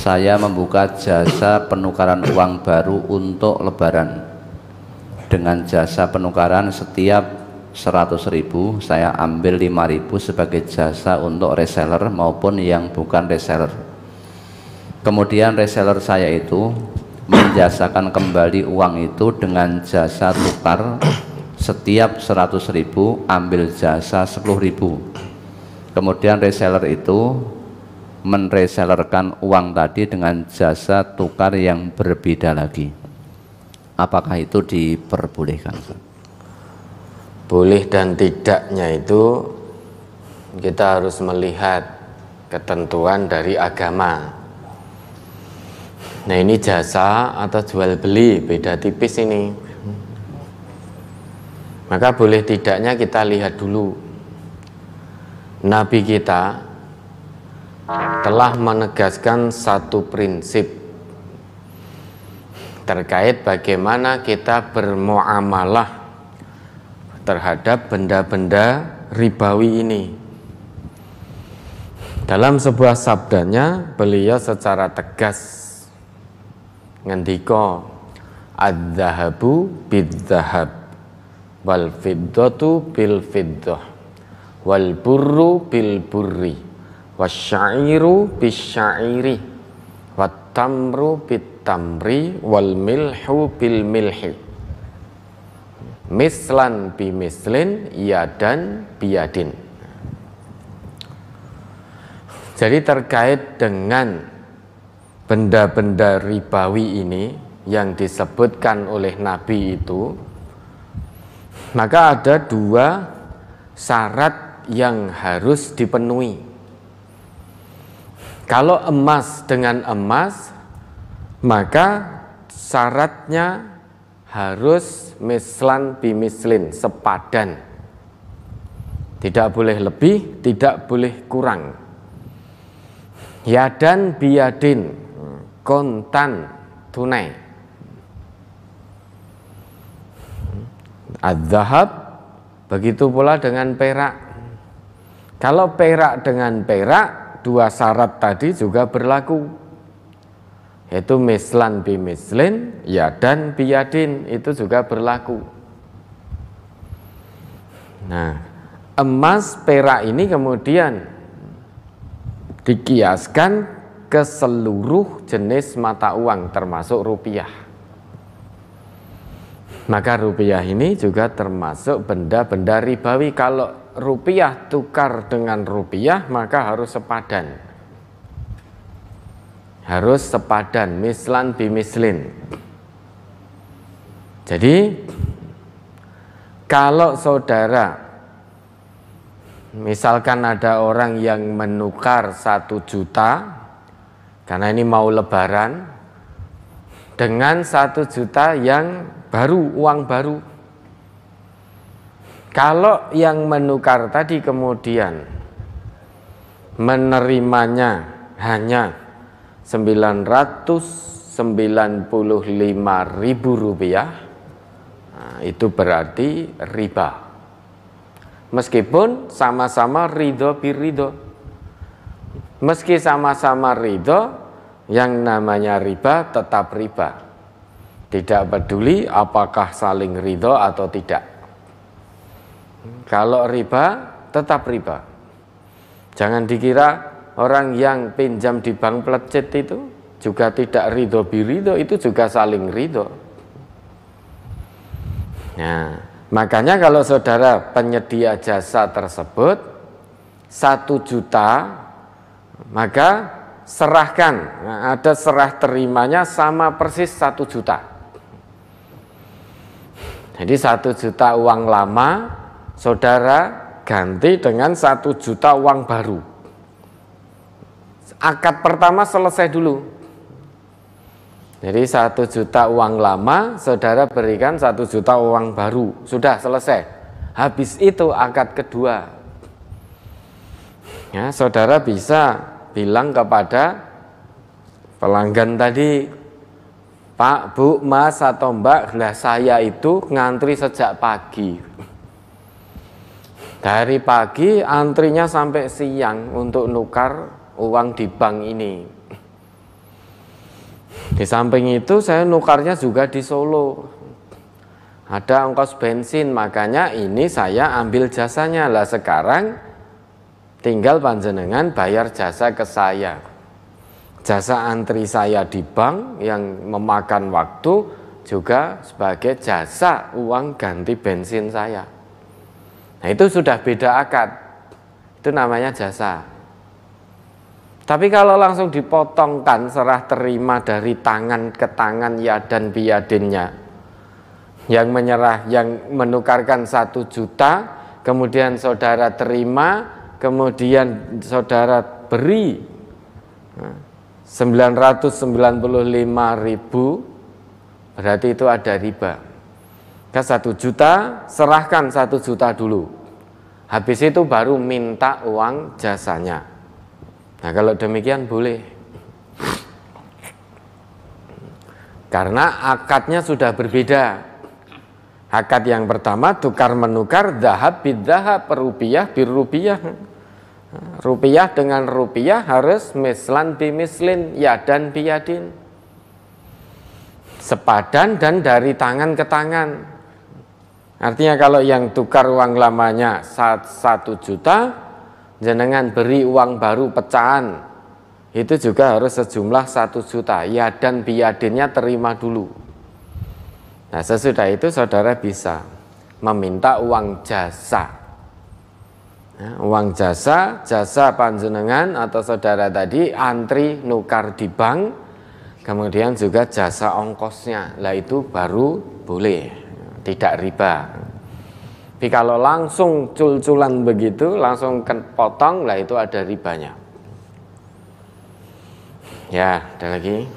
Saya membuka jasa penukaran uang baru untuk lebaran. Dengan jasa penukaran setiap 100.000 saya ambil 5.000 sebagai jasa untuk reseller maupun yang bukan reseller. Kemudian reseller saya itu menjasakan kembali uang itu dengan jasa tukar setiap 100.000 ambil jasa 10.000. Kemudian reseller itu menresellerkan uang tadi dengan jasa tukar yang berbeda lagi. Apakah itu diperbolehkan? Boleh dan tidaknya itu kita harus melihat ketentuan dari agama. Nah, ini jasa atau jual beli, beda tipis ini. Maka boleh tidaknya kita lihat dulu. Nabi kita telah menegaskan satu prinsip terkait bagaimana kita bermuamalah terhadap benda-benda ribawi ini. Dalam sebuah sabdanya beliau secara tegas ngendika, adz-dzahabu bidz-dzahab wal fiddatu bil fiddah wal burru bil burri wasyairu bisya'iri wat tamru bit tamri wal milhu bil milhi mislan bi mislin yadan biyadin. Jadi terkait dengan benda-benda ribawi ini yang disebutkan oleh Nabi itu, maka ada dua syarat yang harus dipenuhi. Kalau emas dengan emas, maka syaratnya harus mislan bimislin, sepadan. Tidak boleh lebih, tidak boleh kurang. Yadan biyadin, kontan, tunai. Az-zahab, begitu pula dengan perak. Kalau perak dengan perak, dua syarat tadi juga berlaku, yaitu mislan bimislin, yadan biyadin, itu juga berlaku. Nah, emas perak ini kemudian dikiaskan ke seluruh jenis mata uang termasuk rupiah. Maka rupiah ini juga termasuk benda-benda ribawi. Kalau rupiah tukar dengan rupiah, maka harus sepadan. Harus sepadan, mislan bimislin. Jadi kalau saudara, misalkan ada orang yang menukar 1 juta karena ini mau lebaran dengan 1 juta yang baru, uang baru. Kalau yang menukar tadi kemudian menerimanya hanya 995.000 rupiah, nah, itu berarti riba. Meskipun sama-sama ridho biridho, meski sama-sama ridho, yang namanya riba tetap riba. Tidak peduli apakah saling ridho atau tidak. Kalau riba, tetap riba. Jangan dikira orang yang pinjam di bank pelecet itu juga tidak ridho biridho, itu juga saling ridho. Nah, makanya kalau saudara penyedia jasa tersebut 1 juta, maka serahkan. Nah, ada serah terimanya sama persis 1 juta. Jadi 1 juta uang lama, saudara ganti dengan 1 juta uang baru. Akad pertama selesai dulu. Jadi 1 juta uang lama, saudara berikan 1 juta uang baru. Sudah selesai. Habis itu akad kedua. Ya, saudara bisa bilang kepada pelanggan tadi, Pak, Bu, Mas atau Mbak, lah saya itu ngantri sejak pagi. Dari pagi antrinya sampai siang untuk nukar uang di bank ini. Di samping itu saya nukarnya juga di Solo. Ada ongkos bensin, makanya ini saya ambil jasanya. Lah sekarang tinggal panjenengan bayar jasa ke saya. Jasa antri saya di bank yang memakan waktu juga sebagai jasa uang ganti bensin saya. Nah itu sudah beda akad. Itu namanya jasa. Tapi kalau langsung dipotongkan serah terima dari tangan ke tangan yadan biyadinnya, yang menyerah, yang menukarkan 1 juta, kemudian saudara terima, kemudian saudara beri 995.000, berarti itu ada riba. Ke 1 juta, serahkan 1 juta dulu, habis itu baru minta uang jasanya. Nah kalau demikian boleh, karena akadnya sudah berbeda. Akad yang pertama tukar menukar, dzahab bidzahab, rupiah birrupiah. Rupiah dengan rupiah harus mislan bimislin, yadan biyadin, sepadan dan dari tangan ke tangan. Artinya kalau yang tukar uang lamanya 1 juta, jenengan beri uang baru pecahan, itu juga harus sejumlah 1 juta, yadan biyadinnya terima dulu. Nah sesudah itu saudara bisa meminta uang jasa. Nah, uang jasa, jasa panjenengan atau saudara tadi antri nukar di bank, kemudian juga jasa ongkosnya, lah itu baru boleh, tidak riba. Tapi kalau langsung cul-culan begitu, langsung potong, lah itu ada ribanya. Ya, ada lagi.